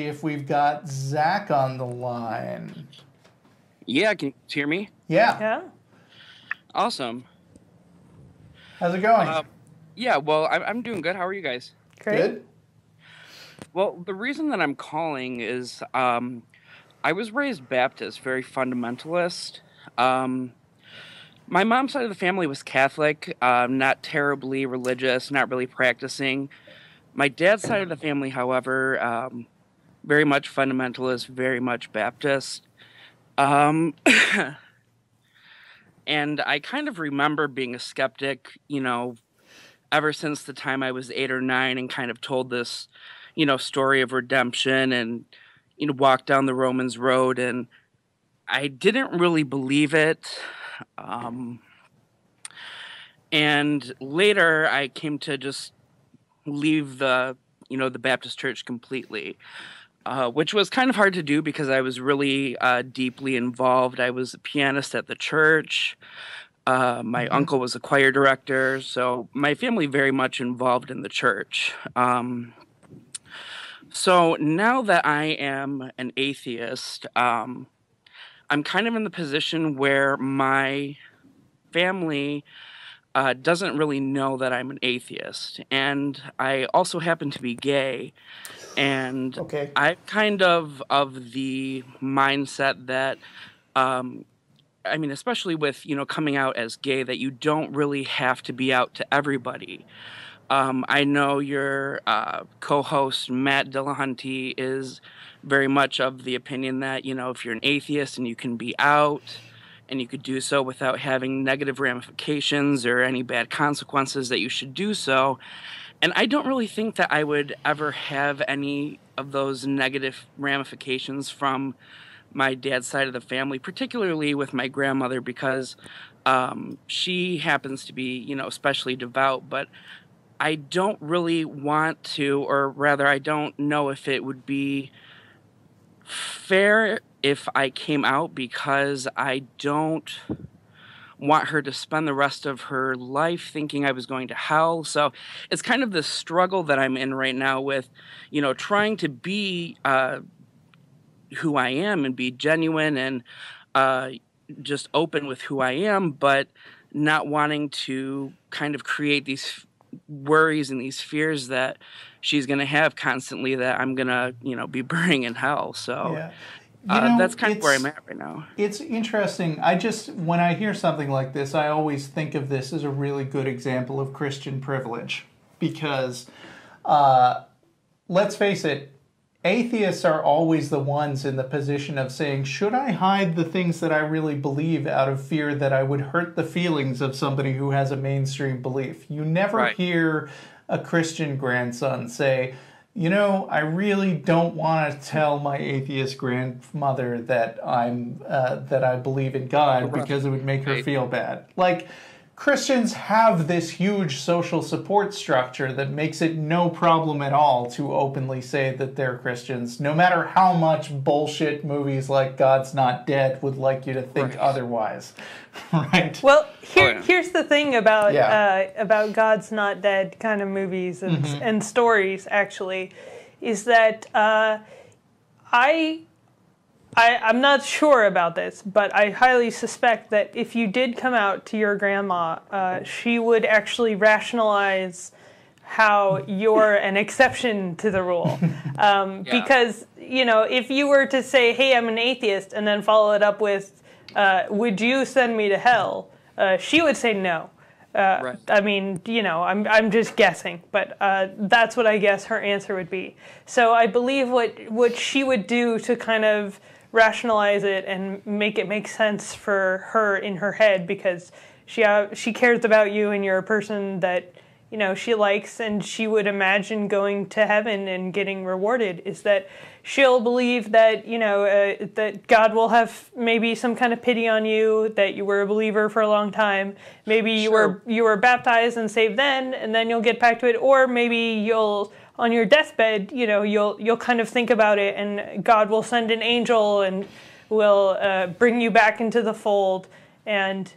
If we've got Zach on the line. Yeah, can you hear me? Yeah. Awesome. How's it going? Yeah, well, I'm doing good. How are you guys? Great. Good. Well, the reason that I'm calling is I was raised Baptist, very fundamentalist. My mom's side of the family was Catholic, not terribly religious, not really practicing. My dad's side of the family, however, very much fundamentalist, very much Baptist. And I kind of remember being a skeptic, ever since the time I was 8 or 9 and kind of told this, story of redemption and, walked down the Romans road. And I didn't really believe it. And later I came to just leave the Baptist church completely. Which was kind of hard to do because I was really deeply involved. I was a pianist at the church. My uncle was a choir director. So my family very much involved in the church. So now that I am an atheist, I'm kind of in the position where my family doesn't really know that I'm an atheist. And I also happen to be gay. And I'm kind of the mindset that, especially with, coming out as gay, that you don't really have to be out to everybody. I know your co-host, Matt Dillahunty, is very much of the opinion that, if you're an atheist and you can be out and you could do so without having negative ramifications or any bad consequences, that you should do so. And I don't really think that I would ever have any of those negative ramifications from my dad's side of the family, particularly with my grandmother, because she happens to be, especially devout. But I don't really want to, or rather, I don't know if it would be fair if I came out, because I don't want her to spend the rest of her life thinking I was going to hell. So it's kind of the struggle that I'm in right now with, trying to be who I am and be genuine and just open with who I am, but not wanting to kind of create these worries and these fears that she's going to have constantly, that I'm going to, be burning in hell. So yeah. That's kind of where I'm at right now. It's interesting. When I hear something like this, I always think of this as a really good example of Christian privilege. Because, let's face it, atheists are always the ones in the position of saying, should I hide the things that I really believe out of fear that I would hurt the feelings of somebody who has a mainstream belief? You never hear a Christian grandson say, I really don't want to tell my atheist grandmother that I believe in God, because it would make her feel bad. Like, Christians have this huge social support structure that makes it no problem at all to openly say that they're Christians, no matter how much bullshit movies like God's Not Dead would like you to think otherwise. Right? Well, here's the thing about God's Not Dead kind of movies and stories, actually, is that I'm not sure about this, but I highly suspect that if you did come out to your grandma, she would actually rationalize how you're an exception to the rule. Because, if you were to say, hey, I'm an atheist, and then follow it up with, would you send me to hell? She would say no. I mean, I'm just guessing, but that's what I guess her answer would be. So I believe what she would do to kind of rationalize it and make it make sense for her in her head, because she cares about you and you're a person that she likes, and she would imagine going to heaven and getting rewarded, is that she'll believe that that God will have maybe some kind of pity on you, that you were a believer for a long time, maybe you were baptized and saved then, and then you'll get back to it, or maybe you'll, on your deathbed, you'll kind of think about it, and God will send an angel and will bring you back into the fold, and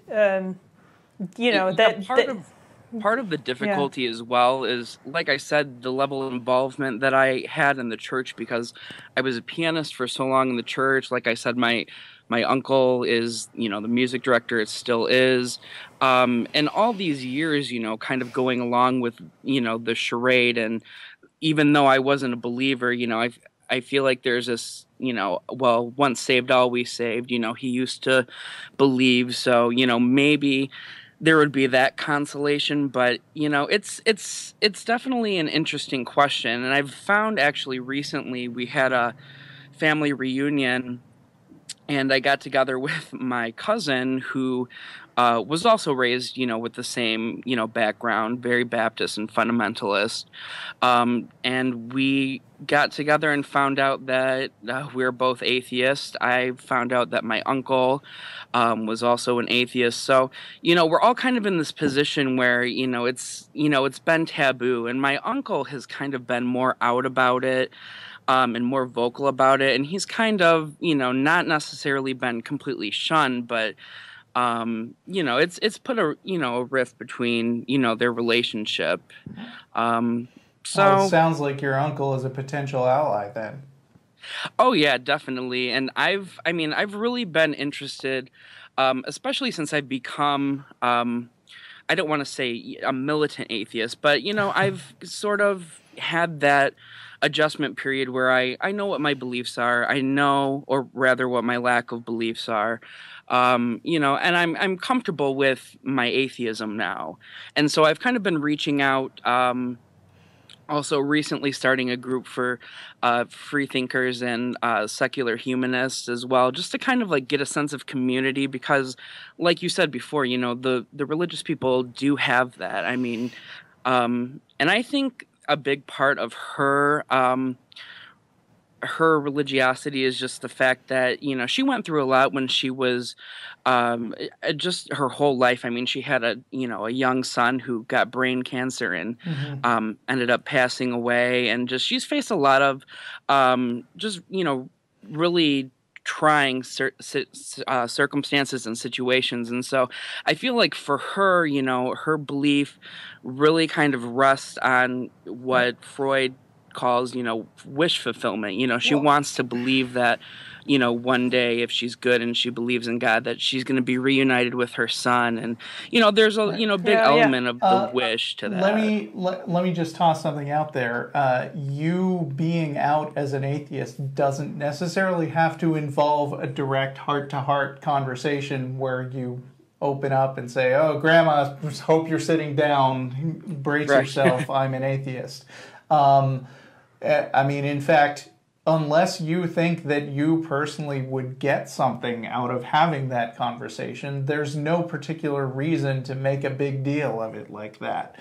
part of the difficulty as well is, like I said, the level of involvement that I had in the church, because I was a pianist for so long in the church. Like I said, my uncle is, the music director. It still is. And all these years, kind of going along with, the charade. And even though I wasn't a believer, I feel like there's this, well, once saved, always saved. He used to believe. So, maybe there would be that consolation. But, it's definitely an interesting question. And I've found actually recently we had a family reunion, and I got together with my cousin who was also raised, with the same, background, very Baptist and fundamentalist. And we got together and found out that we were both atheists. I found out that my uncle was also an atheist. So, we're all kind of in this position where, it's been taboo. And my uncle has kind of been more out about it. And more vocal about it. And he's kind of, not necessarily been completely shunned, but, it's put a rift between, their relationship. Well, it sounds like your uncle is a potential ally then. Oh yeah, definitely. And I've really been interested, especially since I've become, I don't want to say a militant atheist, but, I've sort of had that adjustment period where I know what my beliefs are. I know, or rather what my lack of beliefs are. And I'm comfortable with my atheism now. And so I've kind of been reaching out, also recently starting a group for free thinkers and secular humanists as well, just to kind of like get a sense of community, because like you said before, the religious people do have that. I mean, and I think a big part of her her religiosity is just the fact that she went through a lot when she was just her whole life. I mean, she had a young son who got brain cancer and ended up passing away, and just she's faced a lot of just really trying circumstances and situations. And so I feel like for her, her belief really kind of rests on what Freud calls, wish fulfillment. She wants to believe that, one day if she's good and she believes in God, that she's going to be reunited with her son. And, there's a, big element of the wish to that. Let me just toss something out there. You being out as an atheist doesn't necessarily have to involve a direct heart-to-heart conversation where you open up and say, "Oh, Grandma, hope you're sitting down. Brace yourself. I'm an atheist." I mean, in fact, unless you think that you personally would get something out of having that conversation, there's no particular reason to make a big deal of it like that.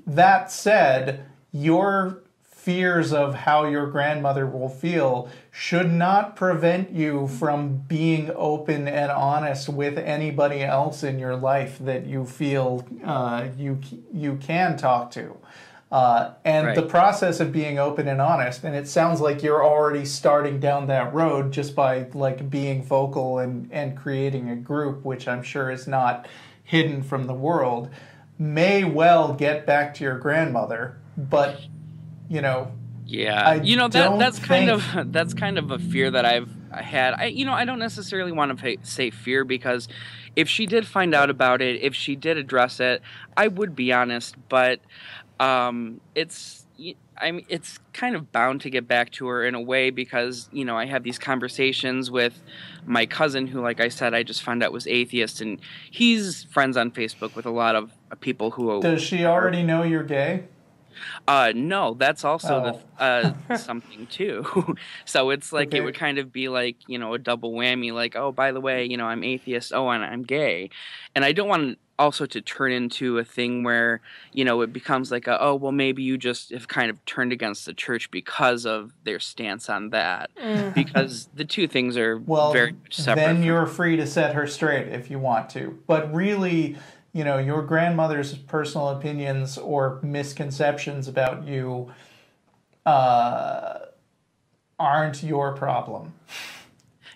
That said, your fears of how your grandmother will feel should not prevent you from being open and honest with anybody else in your life that you feel you can talk to. The process of being open and honest, and it sounds like you're already starting down that road just by like being vocal and creating a group, which I'm sure is not hidden from the world, may well get back to your grandmother, but that's kind of a fear that I've had. I don't necessarily want to say fear, because if she did find out about it, if she did address it, I would be honest, but it's kind of bound to get back to her in a way, because, I have these conversations with my cousin who, like I said, I just found out was atheist, and he's friends on Facebook with a lot of people who... Does she already know you're gay? No, that's also something too. So it's like, it would kind of be like, a double whammy, like, oh, by the way, I'm atheist, oh, and I'm gay. And I don't want also to turn into a thing where, it becomes like, oh, well, maybe you just have kind of turned against the church because of their stance on that. Because the two things are very much separate. Then you're free to set her straight if you want to. But really, your grandmother's personal opinions or misconceptions about you aren't your problem.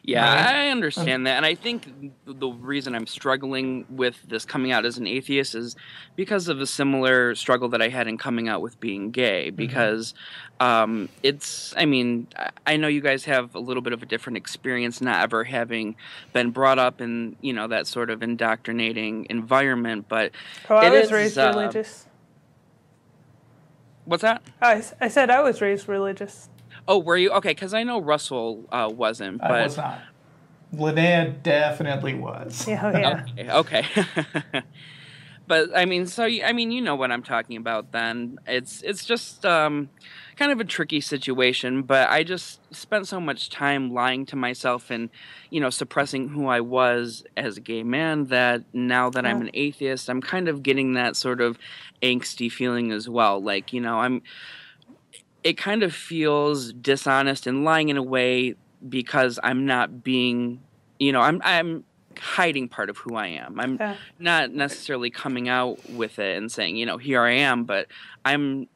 Yeah, right? I understand that. And I think the reason I'm struggling with this coming out as an atheist is because of a similar struggle that I had in coming out with being gay. Because I mean, I know you guys have a little bit of a different experience not ever having been brought up in, you know, that sort of indoctrinating environment. But Oh, I was raised religious. What's that? I said I was raised religious. Oh, were you? Okay, because I know Russell wasn't. But I was not. Lynnea definitely was. Yeah. Okay. But I mean, you know what I'm talking about. Then it's just kind of a tricky situation. But I just spent so much time lying to myself and, you know, suppressing who I was as a gay man that now that I'm an atheist, I'm kind of getting that sort of angsty feeling as well. Like, you know, it kind of feels dishonest and lying in a way because I'm not being, you know, I'm hiding part of who I am. I'm not necessarily coming out with it and saying, you know, here I am, but I'm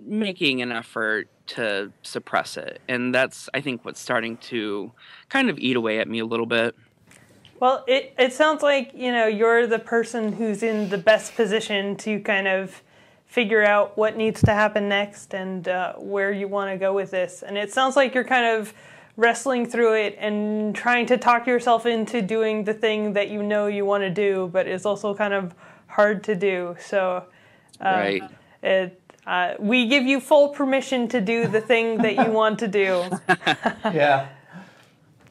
making an effort to suppress it. And that's, I think, what's starting to kind of eat away at me a little bit. Well, it sounds like, you know, you're the person who's in the best position to kind of figure out what needs to happen next and where you want to go with this. And it sounds like you're kind of wrestling through it and trying to talk yourself into doing the thing that you know you want to do, but it's also kind of hard to do. So right. We give you full permission to do the thing that you want to do. Yeah.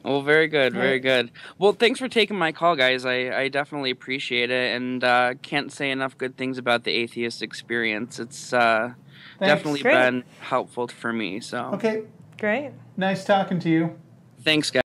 Well, very good, very good. Well, thanks for taking my call, guys. I definitely appreciate it, and can't say enough good things about the Atheist Experience. It's definitely been helpful for me. So Okay. Great. Nice talking to you. Thanks, guys.